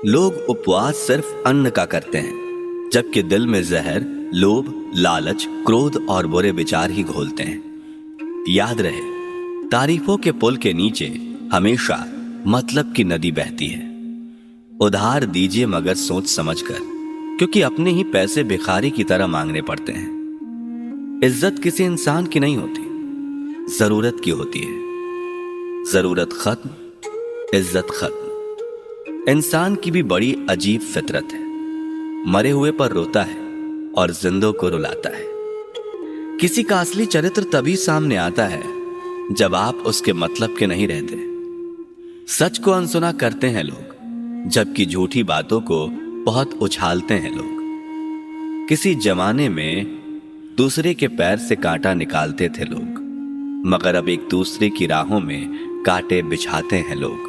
लोग उपवास सिर्फ अन्न का करते हैं, जबकि दिल में जहर, लोभ, लालच, क्रोध और बुरे विचार ही घोलते हैं। याद रहे, तारीफों के पुल के नीचे हमेशा मतलब की नदी बहती है। उधार दीजिए मगर सोच समझकर, क्योंकि अपने ही पैसे भिखारी की तरह मांगने पड़ते हैं। इज्जत किसी इंसान की नहीं होती, जरूरत की होती है। जरूरत खत्म, इज्जत खत्म। इंसान की भी बड़ी अजीब फितरत है। मरे हुए पर रोता है और जिंदों को रुलाता है। किसी का असली चरित्र तभी सामने आता है जब आप उसके मतलब के नहीं रहते। सच को अनसुना करते हैं लोग, जबकि झूठी बातों को बहुत उछालते हैं लोग। किसी जमाने में दूसरे के पैर से कांटा निकालते थे लोग, मगर अब एक दूसरे की राहों में कांटे बिछाते हैं लोग।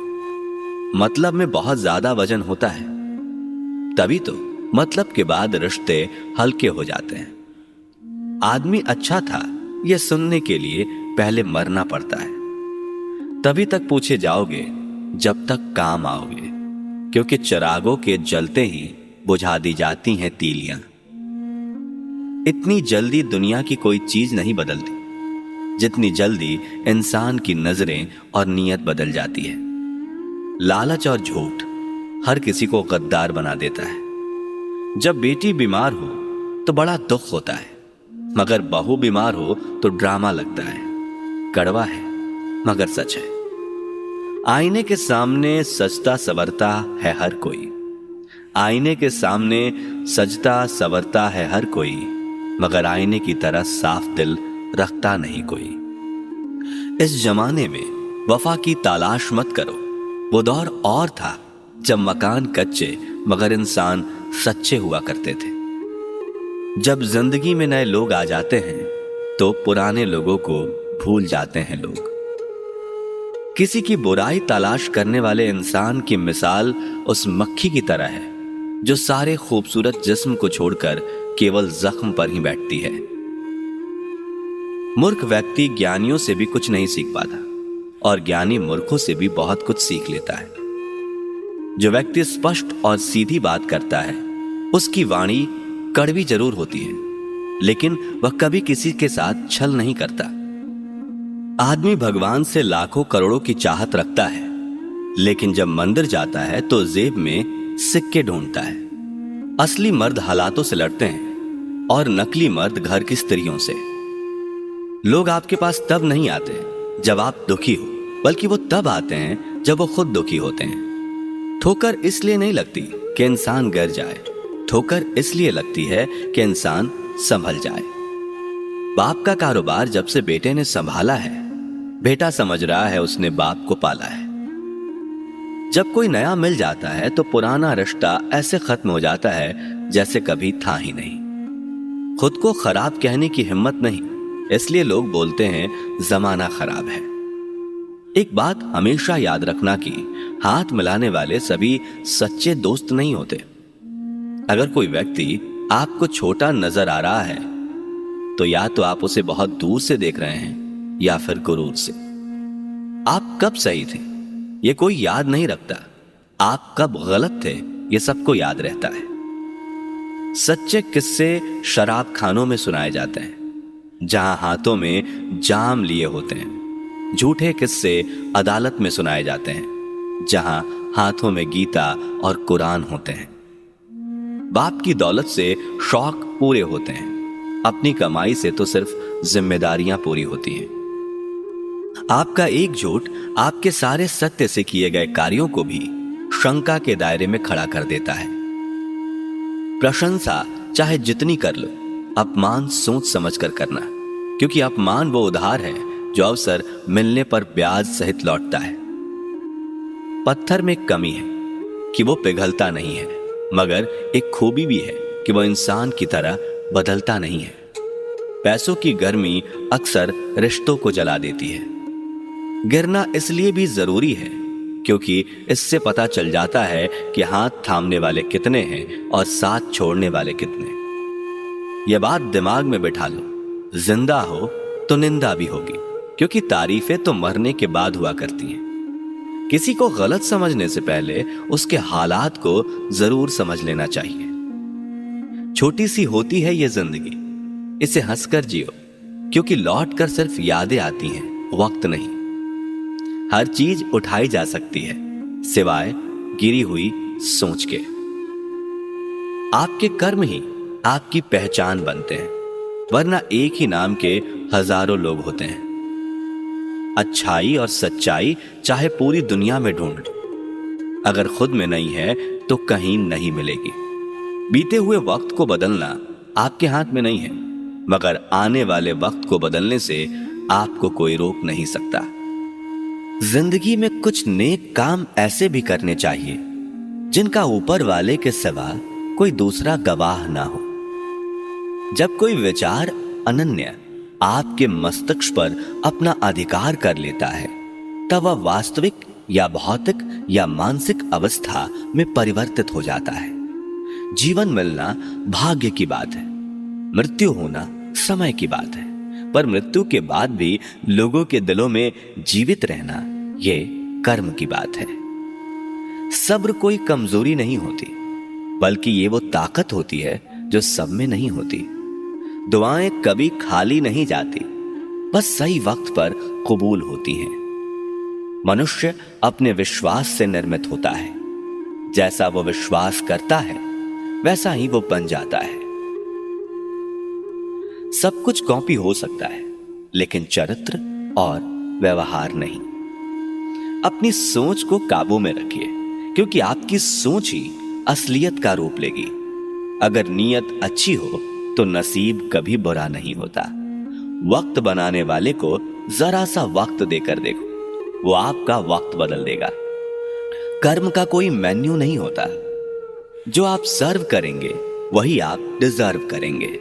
मतलब में बहुत ज्यादा वजन होता है, तभी तो मतलब के बाद रिश्ते हल्के हो जाते हैं। आदमी अच्छा था यह सुनने के लिए पहले मरना पड़ता है, तभी तक पूछे जाओगे जब तक काम आओगे, क्योंकि चिरागों के जलते ही बुझा दी जाती हैं तीलियां। इतनी जल्दी दुनिया की कोई चीज नहीं बदलती जितनी जल्दी इंसान की नजरें और नीयत बदल जाती है। लालच और झूठ हर किसी को गद्दार बना देता है। जब बेटी बीमार हो तो बड़ा दुख होता है, मगर बहू बीमार हो तो ड्रामा लगता है। कड़वा है मगर सच है। आईने के सामने सजता संवरता है हर कोई। आईने के सामने सजता संवरता है हर कोई, मगर आईने की तरह साफ दिल रखता नहीं कोई। इस जमाने में वफा की तलाश मत करो। वो दौर और था जब मकान कच्चे मगर इंसान सच्चे हुआ करते थे। जब जिंदगी में नए लोग आ जाते हैं तो पुराने लोगों को भूल जाते हैं लोग। किसी की बुराई तलाश करने वाले इंसान की मिसाल उस मक्खी की तरह है जो सारे खूबसूरत जिस्म को छोड़कर केवल जख्म पर ही बैठती है। मूर्ख व्यक्ति ज्ञानियों से भी कुछ नहीं सीख पाता और ज्ञानी मूर्खों से भी बहुत कुछ सीख लेता है। जो व्यक्ति स्पष्ट और सीधी बात करता है उसकी वाणी कड़वी जरूर होती है, लेकिन वह कभी किसी के साथ छल नहीं करता। आदमी भगवान से लाखों करोड़ों की चाहत रखता है, लेकिन जब मंदिर जाता है तो जेब में सिक्के ढूंढता है। असली मर्द हालातों से लड़ते हैं और नकली मर्द घर की स्त्रियों से। लोग आपके पास तब नहीं आते जब आप दुखी हो, बल्कि वो तब आते हैं जब वो खुद दुखी होते हैं। ठोकर इसलिए नहीं लगती कि इंसान गिर जाए, ठोकर इसलिए लगती है कि इंसान संभल जाए। बाप का कारोबार जब से बेटे ने संभाला है, बेटा समझ रहा है उसने बाप को पाला है। जब कोई नया मिल जाता है तो पुराना रिश्ता ऐसे खत्म हो जाता है जैसे कभी था ही नहीं। खुद को खराब कहने की हिम्मत नहीं, इसलिए लोग बोलते हैं जमाना खराब है। एक बात हमेशा याद रखना कि हाथ मिलाने वाले सभी सच्चे दोस्त नहीं होते। अगर कोई व्यक्ति आपको छोटा नजर आ रहा है तो या तो आप उसे बहुत दूर से देख रहे हैं या फिर गुरूर से। आप कब सही थे ये कोई याद नहीं रखता, आप कब गलत थे ये सबको याद रहता है। सच्चे किस्से शराब खानों में सुनाए जाते हैं जहां हाथों में जाम लिए होते हैं। झूठे किस्से अदालत में सुनाए जाते हैं जहां हाथों में गीता और कुरान होते हैं। बाप की दौलत से शौक पूरे होते हैं, अपनी कमाई से तो सिर्फ जिम्मेदारियां पूरी होती हैं। आपका एक झूठ आपके सारे सत्य से किए गए कार्यों को भी शंका के दायरे में खड़ा कर देता है। प्रशंसा चाहे जितनी कर लो, अपमान सोच समझ कर करना, क्योंकि अपमान वो उधार है जो अवसर मिलने पर ब्याज सहित लौटता है। पत्थर में एक कमी है कि वो पिघलता नहीं है, मगर एक खूबी भी है कि वो इंसान की तरह बदलता नहीं है। पैसों की गर्मी अक्सर रिश्तों को जला देती है। गिरना इसलिए भी जरूरी है क्योंकि इससे पता चल जाता है कि हाथ थामने वाले कितने हैं और साथ छोड़ने वाले कितने। यह बात दिमाग में बिठा लो, जिंदा हो तो निंदा भी होगी, क्योंकि तारीफें तो मरने के बाद हुआ करती हैं। किसी को गलत समझने से पहले उसके हालात को जरूर समझ लेना चाहिए। छोटी सी होती है ये जिंदगी, इसे हंसकर जियो, क्योंकि लौट कर सिर्फ यादें आती हैं, वक्त नहीं। हर चीज उठाई जा सकती है सिवाय गिरी हुई सोच के। आपके कर्म ही आपकी पहचान बनते हैं, वरना एक ही नाम के हजारों लोग होते हैं। अच्छाई और सच्चाई चाहे पूरी दुनिया में ढूंढ लो, अगर खुद में नहीं है तो कहीं नहीं मिलेगी। बीते हुए वक्त को बदलना आपके हाथ में नहीं है, मगर आने वाले वक्त को बदलने से आपको कोई रोक नहीं सकता। जिंदगी में कुछ नेक काम ऐसे भी करने चाहिए जिनका ऊपर वाले के सिवा कोई दूसरा गवाह ना हो। जब कोई विचार अनन्य आपके मस्तिष्क पर अपना अधिकार कर लेता है, तब वह वास्तविक या भौतिक या मानसिक अवस्था में परिवर्तित हो जाता है। जीवन मिलना भाग्य की बात है, मृत्यु होना समय की बात है, पर मृत्यु के बाद भी लोगों के दिलों में जीवित रहना ये कर्म की बात है। सब्र कोई कमजोरी नहीं होती, बल्कि ये वो ताकत होती है जो सब में नहीं होती। दुआएं कभी खाली नहीं जाती, बस सही वक्त पर कबूल होती हैं। मनुष्य अपने विश्वास से निर्मित होता है, जैसा वो विश्वास करता है वैसा ही वो बन जाता है। सब कुछ कॉपी हो सकता है, लेकिन चरित्र और व्यवहार नहीं। अपनी सोच को काबू में रखिए, क्योंकि आपकी सोच ही असलियत का रूप लेगी। अगर नीयत अच्छी हो तो नसीब कभी बुरा नहीं होता। वक्त बनाने वाले को जरा सा वक्त देकर देखो, वो आपका वक्त बदल देगा। कर्म का कोई मेन्यू नहीं होता, जो आप सर्व करेंगे वही आप डिजर्व करेंगे।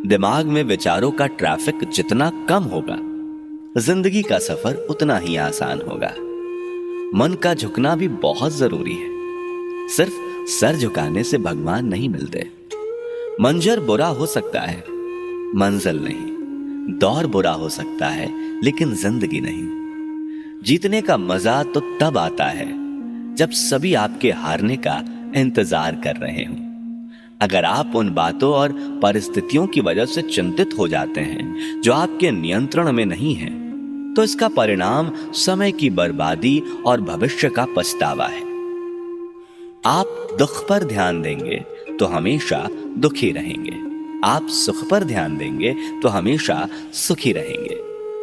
दिमाग में विचारों का ट्रैफिक जितना कम होगा, जिंदगी का सफर उतना ही आसान होगा। मन का झुकना भी बहुत जरूरी है, सिर्फ सर झुकाने से भगवान नहीं मिलते। मंजर बुरा हो सकता है, मंजिल नहीं। दौर बुरा हो सकता है, लेकिन जिंदगी नहीं। जीतने का मजा तो तब आता है जब सभी आपके हारने का इंतजार कर रहे हों। अगर आप उन बातों और परिस्थितियों की वजह से चिंतित हो जाते हैं जो आपके नियंत्रण में नहीं है, तो इसका परिणाम समय की बर्बादी और भविष्य का पछतावा है। आप दुख पर ध्यान देंगे तो हमेशा दुखी रहेंगे, आप सुख पर ध्यान देंगे तो हमेशा सुखी रहेंगे,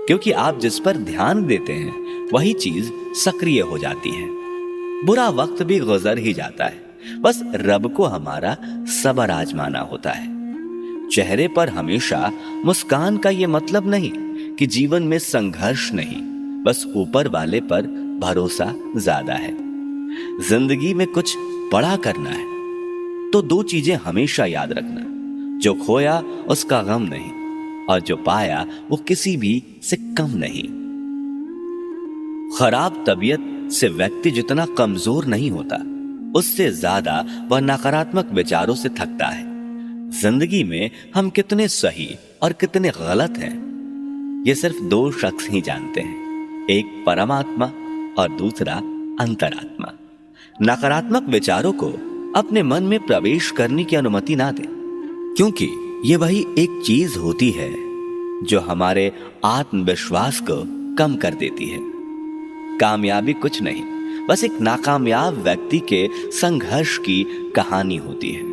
क्योंकि आप जिस पर ध्यान देते हैं वही चीज सक्रिय हो जाती है। बुरा वक्त भी गुजर ही जाता है, बस रब को हमारा सब्र आजमाना होता है। चेहरे पर हमेशा मुस्कान का यह मतलब नहीं कि जीवन में संघर्ष नहीं, बस ऊपर वाले पर भरोसा ज्यादा है। जिंदगी में कुछ बड़ा करना है तो दो चीजें हमेशा याद रखना, जो खोया उसका गम नहीं, और जो पाया वो किसी भी से कम नहीं। खराब तबीयत से व्यक्ति जितना कमजोर नहीं होता, उससे ज्यादा वह नकारात्मक विचारों से थकता है। जिंदगी में हम कितने सही और कितने गलत हैं, ये सिर्फ दो शख्स ही जानते हैं, एक परमात्मा और दूसरा अंतरात्मा। नकारात्मक विचारों को अपने मन में प्रवेश करने की अनुमति ना दें, क्योंकि ये वही एक चीज होती है जो हमारे आत्मविश्वास को कम कर देती है। कामयाबी कुछ नहीं, बस एक नाकामयाब व्यक्ति के संघर्ष की कहानी होती है।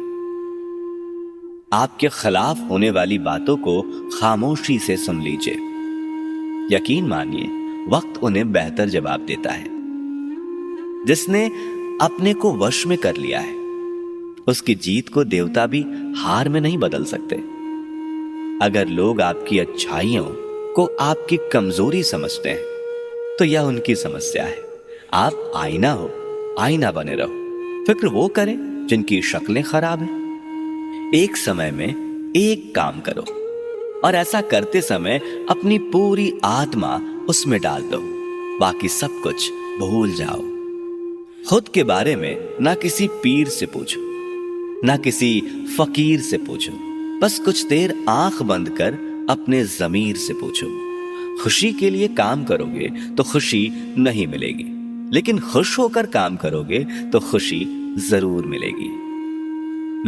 आपके खिलाफ होने वाली बातों को खामोशी से सुन लीजिए। यकीन मानिए, वक्त उन्हें बेहतर जवाब देता है। जिसने अपने को वश में कर लिया है, उसकी जीत को देवता भी हार में नहीं बदल सकते। अगर लोग आपकी अच्छाइयों को आपकी कमजोरी समझते हैं, तो यह उनकी समस्या है। आप आईना हो, आईना बने रहो। फिक्र वो करें जिनकी शक्लें खराब हैं। एक समय में एक काम करो, और ऐसा करते समय अपनी पूरी आत्मा उसमें डाल दो, बाकी सब कुछ भूल जाओ। खुद के बारे में ना किसी पीर से पूछो, ना किसी फकीर से पूछो, बस कुछ देर आंख बंद कर अपने जमीर से पूछो। खुशी के लिए काम करोगे तो खुशी नहीं मिलेगी, लेकिन खुश होकर काम करोगे तो खुशी जरूर मिलेगी।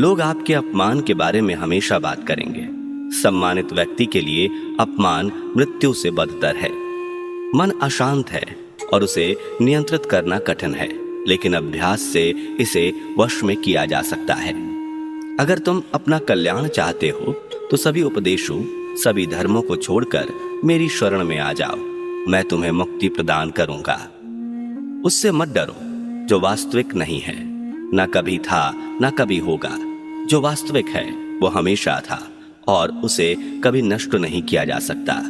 लोग आपके अपमान के बारे में हमेशा बात करेंगे। सम्मानित व्यक्ति के लिए अपमान मृत्यु से बदतर है। मन अशांत है और उसे नियंत्रित करना कठिन है, लेकिन अभ्यास से इसे वश में किया जा सकता है। अगर तुम अपना कल्याण चाहते हो तो सभी उपदेशों, सभी धर्मों को छोड़कर मेरी शरण में आ जाओ। मैं तुम्हें मुक्ति प्रदान करूंगा। उससे मत डरो जो वास्तविक नहीं है, न कभी था न कभी होगा। जो वास्तविक है वो हमेशा था और उसे कभी नष्ट नहीं किया जा सकता।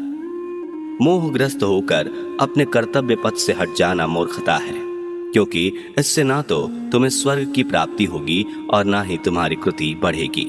मोहग्रस्त होकर अपने कर्तव्य पथ से हट जाना मूर्खता है, क्योंकि इससे ना तो तुम्हें स्वर्ग की प्राप्ति होगी और ना ही तुम्हारी कृति बढ़ेगी।